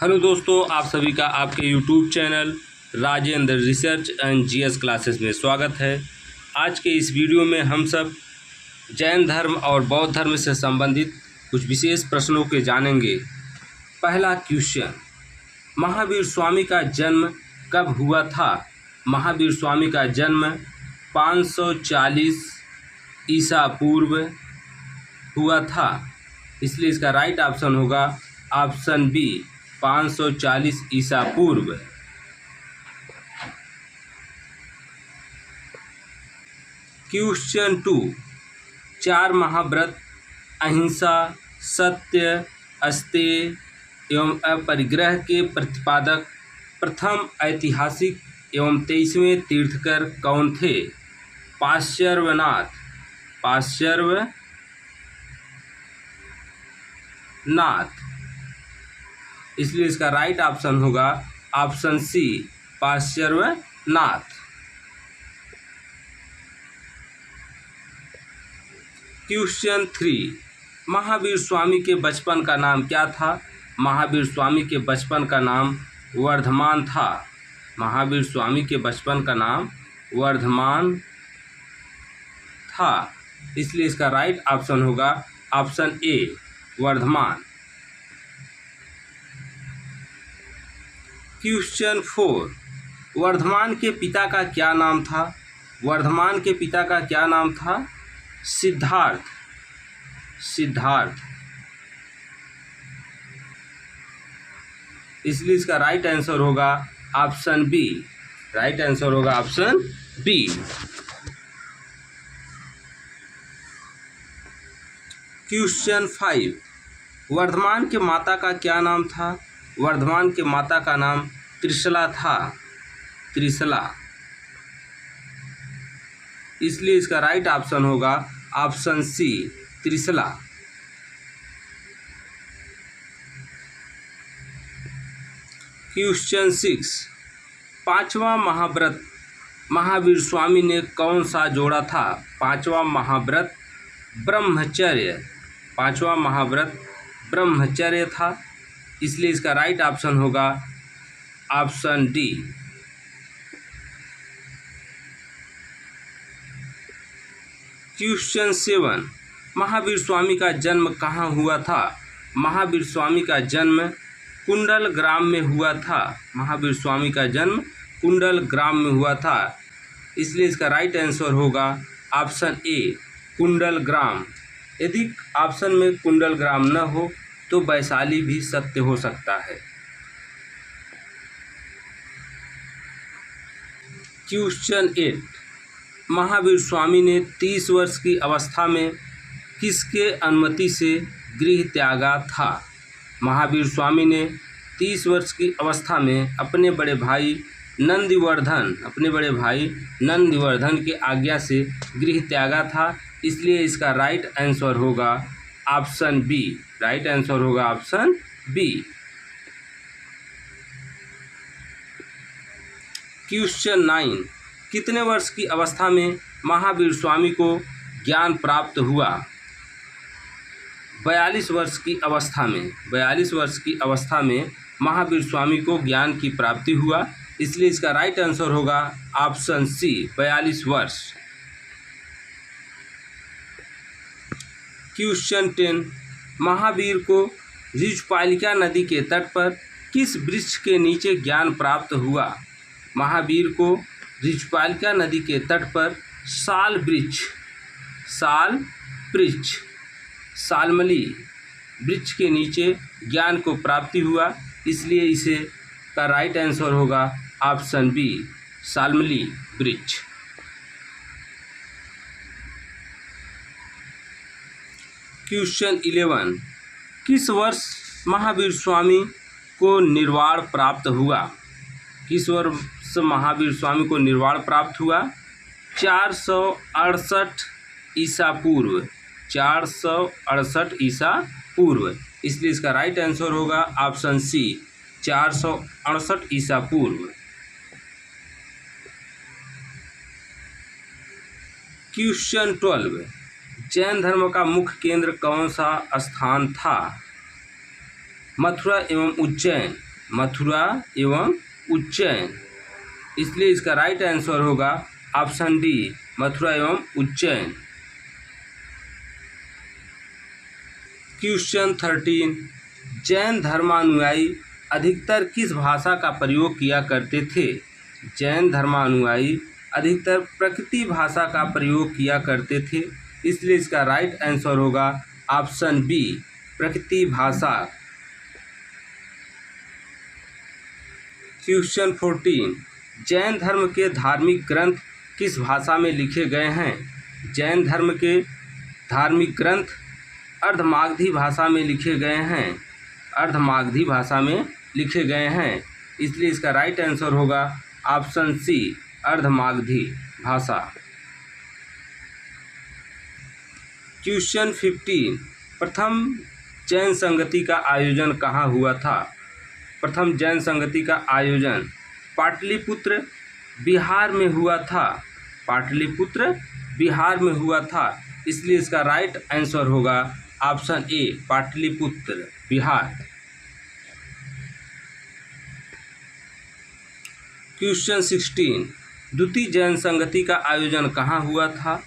Hello दोस्तों, आप सभी का आपके YouTube channel Rajendra research and GS classes में स्वागत है। आज के इस वीडियो में हम सब जैन धर्म और बौद्ध धर्म से संबंधित कुछ विशेष प्रश्नों के जानेंगे। पहला क्वेश्चन, महावीर स्वामी का जन्म कब हुआ था? महावीर स्वामी का जन्म 540 ईसा पूर्व हुआ था, इसलिए इसका राइट ऑप्शन होगा ऑप्शन बी 540 ईसा पूर्व। क्वेश्चन 2, 4 महाव्रत अहिंसा, सत्य, अस्तेय एवं अपरिग्रह के प्रतिपादक प्रथम ऐतिहासिक एवं 23वें तीर्थकर कौन थे? पार्श्वनाथ, इसलिए इसका राइट ऑप्शन होगा option C Parshvanath. Question 3, Mahavir Swami के बचपन का नाम क्या था? महावीर स्वामी के बचपन का नाम वर्धमान था। महावीर स्वामी के बचपन का नाम वर्धमान था, इसलिए इसका राइट ऑप्शन होगा ऑप्शन ए वर्धमान। क्वेश्चन 4, वर्धमान के पिता का क्या नाम था? वर्धमान के पिता का क्या नाम था? सिद्धार्थ। इसलिए इसका राइट आंसर होगा ऑप्शन बी। क्वेश्चन 5, वर्धमान के माता का क्या नाम था? वर्धमान के माता का नाम त्रिशला था। इसलिए इसका राइट ऑप्शन होगा ऑप्शन सी त्रिशला। क्वेश्चन 6, 5वां महाव्रत महावीर स्वामी ने कौन सा जोड़ा था? 5वां महाव्रत ब्रह्मचर्य था, इसलिए इसका राइट ऑप्शन होगा option D. Question 7, Mahavir Swami का जन्म कहाँ हुआ था? महावीर स्वामी का जन्म कुंडल ग्राम में हुआ था। महावीर स्वामी का जन्म कुंडल ग्राम में हुआ था, इसलिए इसका राइट आंसर होगा ऑप्शन ए कुंडल ग्राम। यदि ऑप्शन में कुंडल ग्राम न हो तो वैशाली भी सत्य हो सकता है। क्वेश्चन 8, महावीर स्वामी ने 30 वर्ष की अवस्था में किसके अनुमति से गृह त्यागा था? महावीर स्वामी ने 30 वर्ष की अवस्था में अपने बड़े भाई नंदिवर्धन की आज्ञा से गृह त्यागा था, इसलिए इसका राइट आंसर होगा ऑप्शन बी। क्वेश्चन 9, कितने वर्ष की अवस्था में महावीर स्वामी को ज्ञान प्राप्त हुआ? 42 वर्ष की अवस्था में महावीर स्वामी को ज्ञान की प्राप्ति हुआ, इसलिए इसका राइट आंसर होगा ऑप्शन सी 42 वर्ष। क्वेश्चन 10, महावीर को ऋजुपालिका नदी के तट पर किस वृक्ष के नीचे ज्ञान प्राप्त हुआ? महावीर को ऋजुपालिका नदी के तट पर सालमली वृक्ष के नीचे ज्ञान को प्राप्ति हुआ, इसलिए इसे का राइट आंसर होगा ऑप्शन बी सालमली वृक्ष। क्वेश्चन 11, किस वर्ष महावीर स्वामी को निर्वाण प्राप्त हुआ? 468 ईसा पूर्व, इसलिए इसका राइट आंसर होगा ऑप्शन सी 468 ईसा पूर्व। क्वेश्चन 12, जैन धर्म का मुख्य केंद्र कौन सा स्थान था? मथुरा एवं उज्जैन, मथुरा एवं उज्जैन। इसलिए इसका राइट आंसर होगा ऑप्शन डी, मथुरा एवं उज्जैन। क्वेश्चन 13, जैन धर्मानुयायी अधिकतर किस भाषा का प्रयोग किया करते थे? जैन धर्मानुयायी अधिकतर प्रकृति भाषा का प्रयोग किया करते थे। इसलिए इसका राइट आंसर होगा ऑप्शन बी, प्रकृति भाषा। क्वेश्चन 14, जैन धर्म के धार्मिक ग्रंथ किस भाषा में लिखे गए हैं? जैन धर्म के धार्मिक ग्रंथ अर्धमागधी भाषा में लिखे गए हैं। अर्धमागधी भाषा में लिखे गए हैं। इसलिए इसका राइट आंसर होगा ऑप्शन सी, अर्धमागधी भाषा। क्वेश्चन 15, प्रथम जैन संगति का आयोजन कहाँ हुआ था? प्रथम जैन संगति का आयोजन पाटलिपुत्र बिहार में हुआ था। पाटलिपुत्र बिहार में हुआ था। इसलिए इसका राइट आंसर होगा ऑप्शन ए, पाटलिपुत्र बिहार। क्वेश्चन 16, द्वितीय जैन संगति का आयोजन कहाँ हुआ था?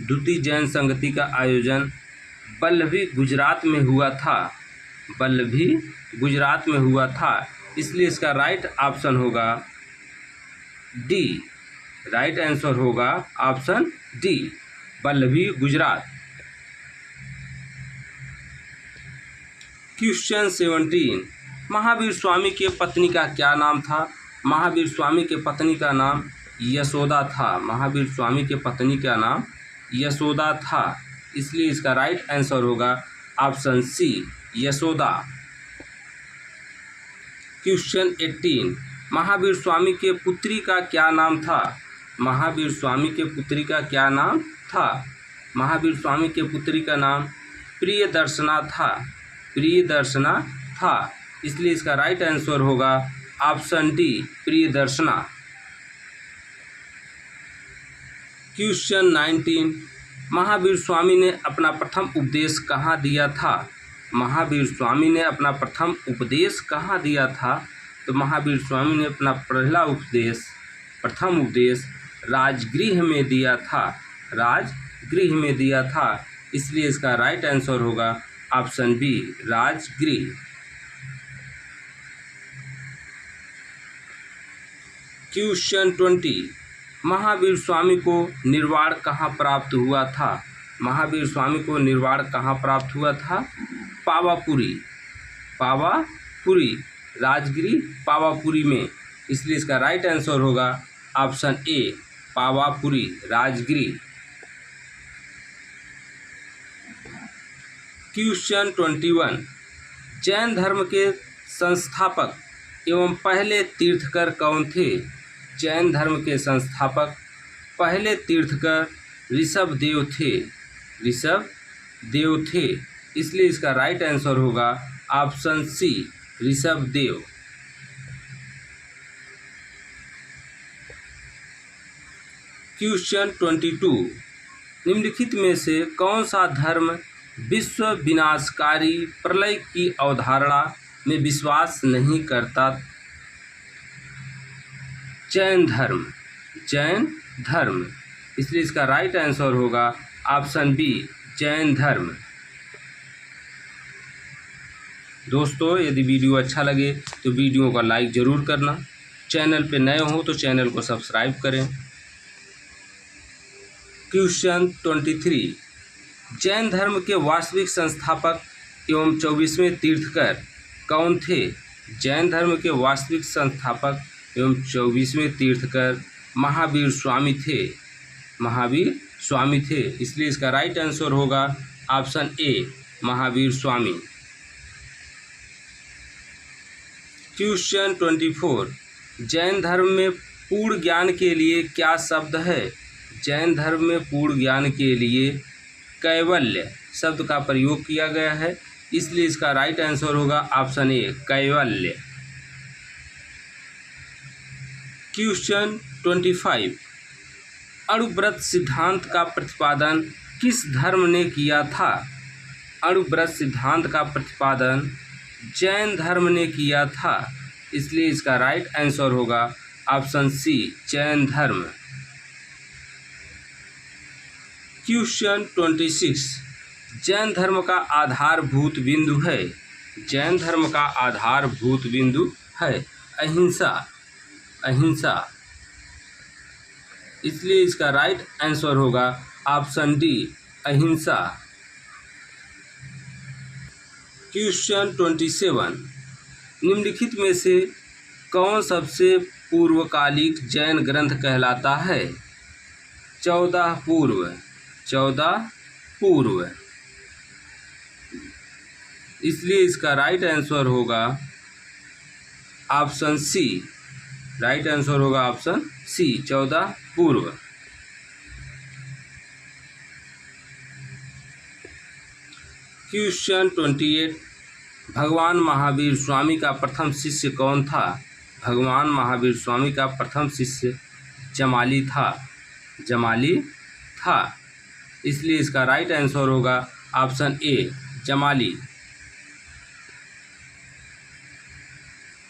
द्वितीय जैन संगति का आयोजन वल्लभी गुजरात में हुआ था। वल्लभी गुजरात में हुआ था। इसलिए इसका राइट ऑप्शन होगा डी, राइट आंसर होगा option D, Vallabhi Gujarat. Question 17, Mahavir Swami के पत्नी का क्या नाम था? महावीर स्वामी के पत्नी का नाम यशोदा था। महावीर स्वामी के पत्नी का नाम यशोदा था। इसलिए इसका राइट आंसर होगा option C, Yashoda. Question 18, Mahavir Swami के पुत्री का क्या नाम था? महावीर स्वामी के पुत्री का क्या नाम था? महावीर स्वामी के पुत्री का नाम प्रियदर्शना था। प्रियदर्शना था। इसलिए इसका राइट आंसर होगा option D, Priyadarshana. Question 19, Mahavir Swami ने अपना प्रथम उपदेश कहाँ दिया था? महावीर स्वामी ने अपना प्रथम उपदेश कहाँ दिया था? तो महावीर स्वामी ने अपना प्रथम उपदेश राजगृह में दिया था। राजगृह में दिया था। इसलिए इसका राइट आंसर होगा option B, Rajgriha. Question 20, Mahavir Swami को निर्वाण कहाँ प्राप्त हुआ था? महावीर स्वामी को निर्वाण कहाँ प्राप्त हुआ था? पावापुरी। पावापुरी, राजगिरी पावापुरी में। इसलिए इसका राइट आंसर होगा ऑप्शन ए, पावापुरी, राजगिरी। क्वेश्चन 21, जैन धर्म के संस्थापक एवं पहले तीर्थकर कौन थे? जैन धर्म के संस्थापक पहले तीर्थकर ऋषभदेव थे। ऋषभदेव थे। इसलिए इसका राइट आंसर होगा ऑप्शन सी, ऋषभदेव। क्वेश्चन 22, निम्नलिखित में से कौन सा धर्म विश्व विनाशकारी प्रलय की अवधारणा में विश्वास नहीं करता? जैन धर्म। जैन धर्म। इसलिए इसका राइट आंसर होगा ऑप्शन बी, जैन धर्म। दोस्तों, यदि वीडियो अच्छा लगे तो वीडियो का लाइक ज़रूर करना। चैनल पे नए हो तो चैनल को सब्सक्राइब करें। क्वेश्चन 23, जैन धर्म के वास्तविक संस्थापक एवं 24वें तीर्थकर कौन थे? जैन धर्म के वास्तविक संस्थापक एवं 24वें तीर्थकर महावीर स्वामी थे। महावीर स्वामी थे। इसलिए इसका राइट आंसर होगा ऑप्शन ए, महावीर स्वामी। क्वेश्चन 24, जैन धर्म में पूर्ण ज्ञान के लिए क्या शब्द है? जैन धर्म में पूर्ण ज्ञान के लिए कैवल्य शब्द का प्रयोग किया गया है। इसलिए इसका राइट आंसर होगा ऑप्शन ए, कैवल्य। क्वेश्चन 25, अणुव्रत सिद्धांत का प्रतिपादन किस धर्म ने किया था? अणुव्रत सिद्धांत का प्रतिपादन जैन धर्म ने किया था। इसलिए इसका राइट आंसर होगा ऑप्शन सी जैन धर्म। क्वेश्चन 26 जैन धर्म का आधारभूत बिंदु है। जैन धर्म का आधारभूत बिंदु है अहिंसा। अहिंसा, इसलिए इसका राइट आंसर होगा ऑप्शन डी अहिंसा। क्वेश्चन 27 निम्नलिखित में से कौन सबसे पूर्वकालिक जैन ग्रंथ कहलाता है। 14 पूर्व, 14 पूर्व, इसलिए इसका राइट आंसर होगा ऑप्शन सी। राइट आंसर होगा ऑप्शन सी 14 पूर्व। क्वेश्चन 28 भगवान महावीर स्वामी का प्रथम शिष्य कौन था। भगवान महावीर स्वामी का प्रथम शिष्य जमाली था। जमाली था, इसलिए इसका राइट आंसर होगा ऑप्शन ए जमाली।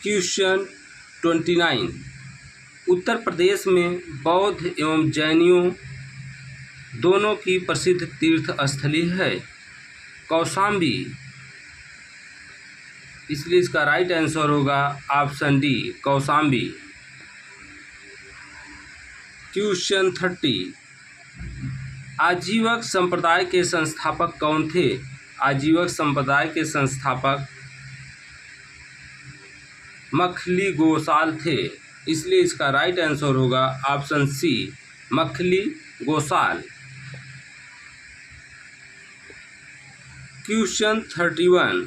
क्वेश्चन 29 उत्तर प्रदेश में बौद्ध एवं जैनियों दोनों की प्रसिद्ध तीर्थ स्थली है कौशाम्बी, इसलिए इसका राइट आंसर होगा ऑप्शन डी कौशाम्बी। क्वेश्चन 30 आजीवक संप्रदाय के संस्थापक कौन थे। आजीवक संप्रदाय के संस्थापक मखली गोसाल थे, इसलिए इसका राइट आंसर होगा option C Makhali Gosal. Question 31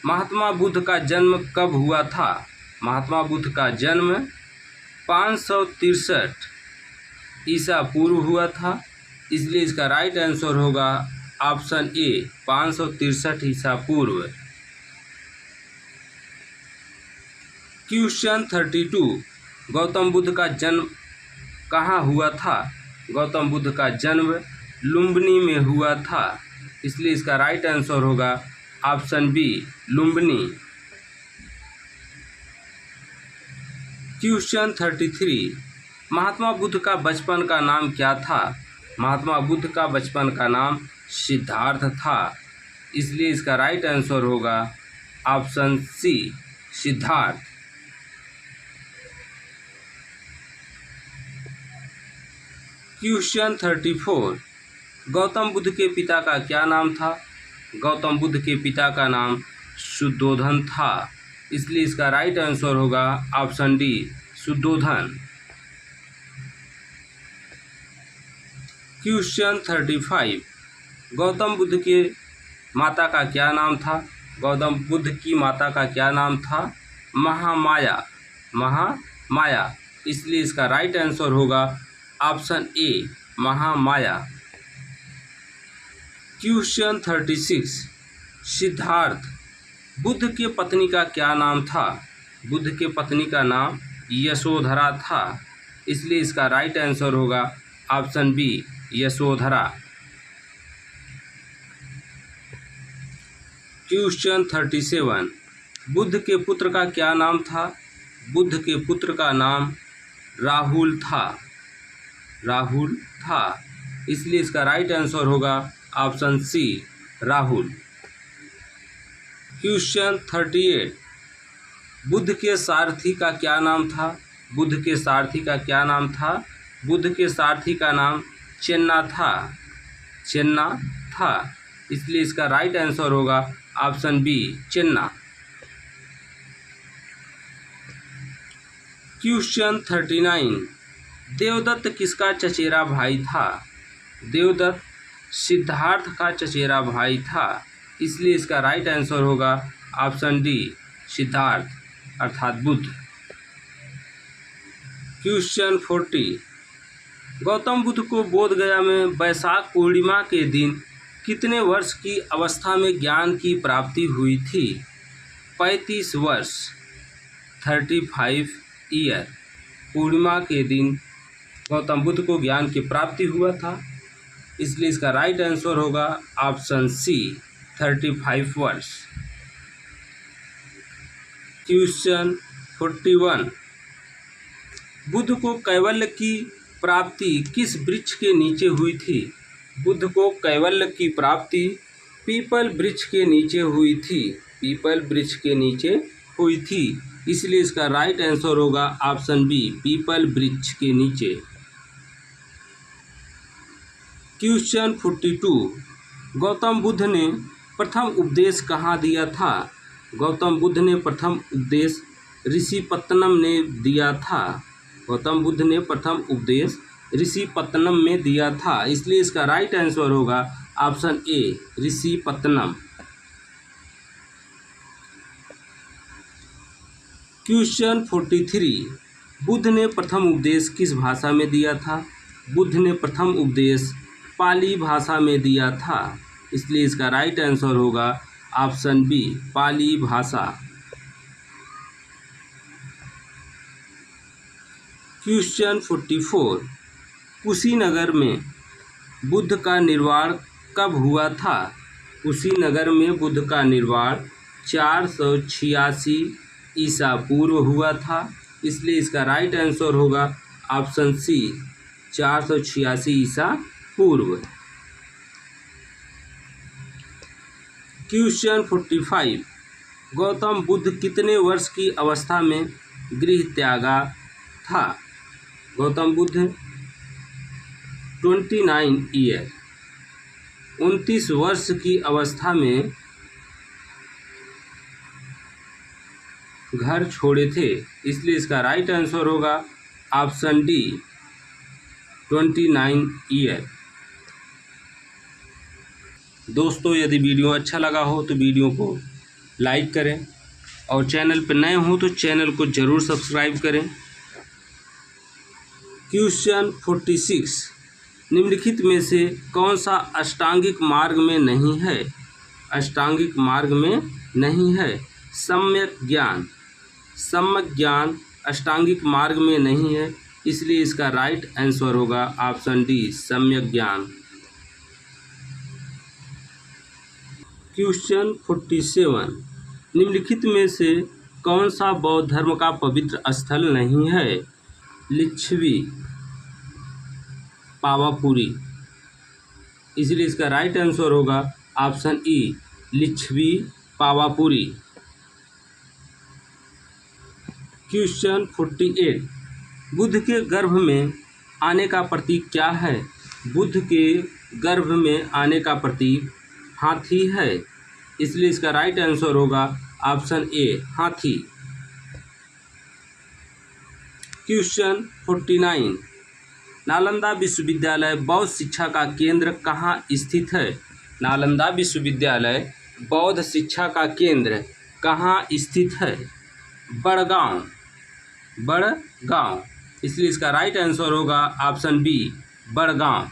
Mahatma Buddha का जन्म कब हुआ था। महात्मा बुद्ध का जन्म 563 ईसा पूर्व हुआ था, इसलिए इसका राइट आंसर होगा ऑप्शन ए 563 ईसा पूर्व। क्वेश्चन 32 गौतम बुद्ध का जन्म कहाँ हुआ था। गौतम बुद्ध का जन्म लुम्बिनी में हुआ था, इसलिए इसका राइट आंसर होगा ऑप्शन बी लुम्बिनी। क्वेश्चन 33 महात्मा बुद्ध का बचपन का नाम क्या था। महात्मा बुद्ध का बचपन का नाम सिद्धार्थ था, इसलिए इसका राइट आंसर होगा option C Siddhartha. Question 34 Gautam Buddha के पिता का क्या नाम था। गौतम बुद्ध के पिता का नाम शुद्धोधन था, इसलिए इसका राइट आंसर होगा option D Shuddhodana. Question 35 Gautam Buddha के माता का क्या नाम था। गौतम बुद्ध की माता का क्या नाम था। महामाया। महामाया, इसलिए इसका राइट आंसर होगा ऑप्शन ए महामाया। क्वेश्चन 36 सिद्धार्थ बुद्ध के पत्नी का क्या नाम था। बुद्ध के पत्नी का नाम यशोधरा था, इसलिए इसका राइट आंसर होगा option B Yashodhara. Question 37 Buddha के पुत्र का क्या नाम था। बुद्ध के पुत्र का नाम राहुल था। राहुल था, इसलिए इसका राइट आंसर होगा option C Rahul. Question 38 Buddha के सारथी का क्या नाम था। बुद्ध के सारथी का क्या नाम था। बुद्ध के सारथी का नाम चेन्ना था। चेन्ना था, इसलिए इसका राइट आंसर होगा ऑप्शन बी चेन्ना। क्वेश्चन 39 देवदत्त किसका चचेरा भाई था। देवदत्त सिद्धार्थ का चचेरा भाई था, इसलिए इसका राइट आंसर होगा ऑप्शन डी सिद्धार्थ अर्थात बुद्ध। क्वेश्चन 40 गौतम बुद्ध को बोध गया में वैशाख पूर्णिमा के दिन कितने वर्ष की अवस्था में ज्ञान की प्राप्ति हुई थी। 35 वर्ष 35 ईयर पूर्णिमा के दिन गौतम बुद्ध को ज्ञान की प्राप्ति हुआ था, इसलिए इसका राइट आंसर होगा ऑप्शन सी 35 वर्ष। क्वेश्चन 41 बुद्ध को कैवल्य की प्राप्ति किस वृक्ष के नीचे हुई थी? बुद्ध को कैवल्य की प्राप्ति पीपल वृक्ष के नीचे हुई थी। पीपल वृक्ष के नीचे हुई थी, इसलिए इसका राइट आंसर होगा ऑप्शन बी, पीपल वृक्ष के नीचे। क्वेश्चन 42 गौतम बुद्ध ने प्रथम उपदेश कहाँ दिया था? गौतम बुद्ध ने प्रथम उपदेश ऋषिपत्तनम ने दिया था। गौतम बुद्ध ने प्रथम उपदेश ऋषिपत्तनम में दिया था, इसलिए इसका राइट आंसर होगा ऑप्शन ए, ऋषिपत्तनम। क्वेश्चन 43 बुद्ध ने प्रथम उपदेश किस भाषा में दिया था? बुद्ध ने प्रथम उपदेश पाली भाषा में दिया था, इसलिए इसका राइट आंसर होगा ऑप्शन बी, पाली भाषा। क्वेश्चन 44 कुशीनगर में बुद्ध का निर्वाण कब हुआ था? कुशीनगर में बुद्ध का निर्वाण 486 ईसा पूर्व हुआ था, इसलिए इसका राइट आंसर होगा ऑप्शन सी, 486 ईसा पूर्व। क्वेश्चन 45 गौतम बुद्ध कितने वर्ष की अवस्था में गृह त्यागा था? गौतम बुद्ध 29 ईयर 29 वर्ष की अवस्था में घर छोड़े थे, इसलिए इसका राइट आंसर होगा ऑप्शन डी, 29 ईयर। दोस्तों, यदि वीडियो अच्छा लगा हो तो वीडियो को लाइक करें और चैनल पर नए हो तो चैनल को ज़रूर सब्सक्राइब करें। क्वेश्चन 46 निम्नलिखित में से कौन सा अष्टांगिक मार्ग में नहीं है? अष्टांगिक मार्ग में नहीं है। सम्यक ज्ञान अष्टांगिक मार्ग में नहीं है, इसलिए इसका राइट आंसर होगा ऑप्शन डी, सम्यक ज्ञान। क्वेश्चन 47 निम्नलिखित में से कौन सा बौद्ध धर्म का पवित्र स्थल नहीं है? लिच्छवी पावापुरी, इसलिए इसका राइट आंसर होगा option E, Lichchhavi Pawapuri. Question 48 Buddha के गर्भ में आने का प्रतीक क्या है? बुद्ध के गर्भ में आने का प्रतीक हाथी है, इसलिए इसका राइट आंसर होगा ऑप्शन ए, हाथी। क्वेश्चन 49 नालंदा विश्वविद्यालय बौद्ध शिक्षा का केंद्र कहाँ स्थित है? नालंदा विश्वविद्यालय बौद्ध शिक्षा का केंद्र कहाँ स्थित है? बड़गांव, इसलिए इसका राइट आंसर होगा option B, Badgaon.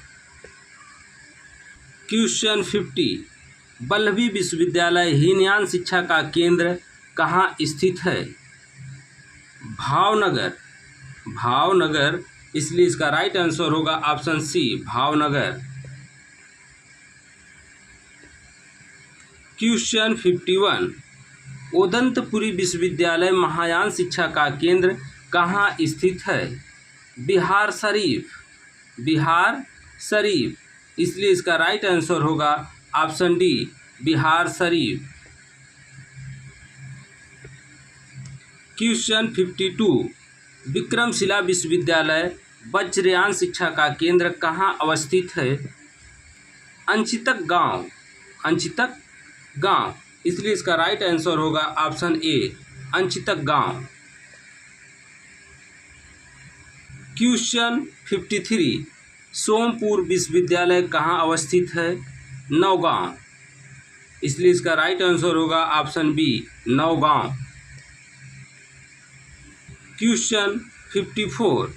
Question 50 Vallabhi विश्वविद्यालय हीनयान शिक्षा का केंद्र कहाँ स्थित है? भावनगर, इसलिए इसका राइट आंसर होगा option C, Bhavnagar. Question 51 Odantapuri विश्वविद्यालय महायान शिक्षा का केंद्र कहाँ स्थित है? बिहार शरीफ, इसलिए इसका राइट आंसर होगा option D, Bihar Sharif. Question 52 Vikramshila विश्वविद्यालय वज्रयान शिक्षा का केंद्र कहाँ अवस्थित है? अंचितक गांव, इसलिए इसका राइट आंसर होगा ऑप्शन ए, अंचितक गांव। क्वेश्चन 53 सोमपुर विश्वविद्यालय कहाँ अवस्थित है? नौगांव, इसलिए इसका राइट आंसर होगा ऑप्शन बी, नौगांव। क्वेश्चन 54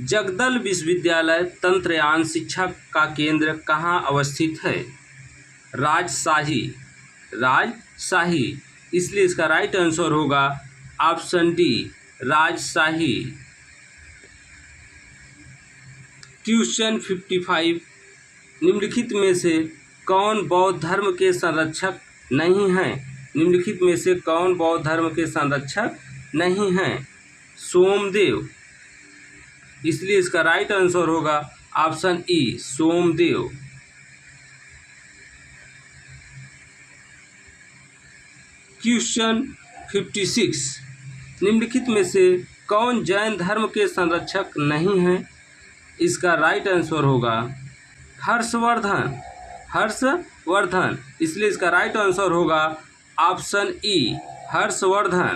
जगदल विश्वविद्यालय तंत्रयान शिक्षा का केंद्र कहाँ अवस्थित है? राजशाही, इसलिए इसका राइट आंसर होगा ऑप्शन डी, राजशाही। क्वेश्चन 55 निम्नलिखित में से कौन बौद्ध धर्म के संरक्षक नहीं है? निम्नलिखित में से कौन बौद्ध धर्म के संरक्षक नहीं हैं सोमदेव, इसलिए इसका राइट आंसर होगा ऑप्शन ई सोमदेव। क्वेश्चन 56, निम्नलिखित में से कौन जैन धर्म के संरक्षक नहीं है? इसका राइट आंसर होगा हर्षवर्धन, हर्षवर्धन, इसलिए इसका राइट आंसर होगा ऑप्शन ई हर्षवर्धन।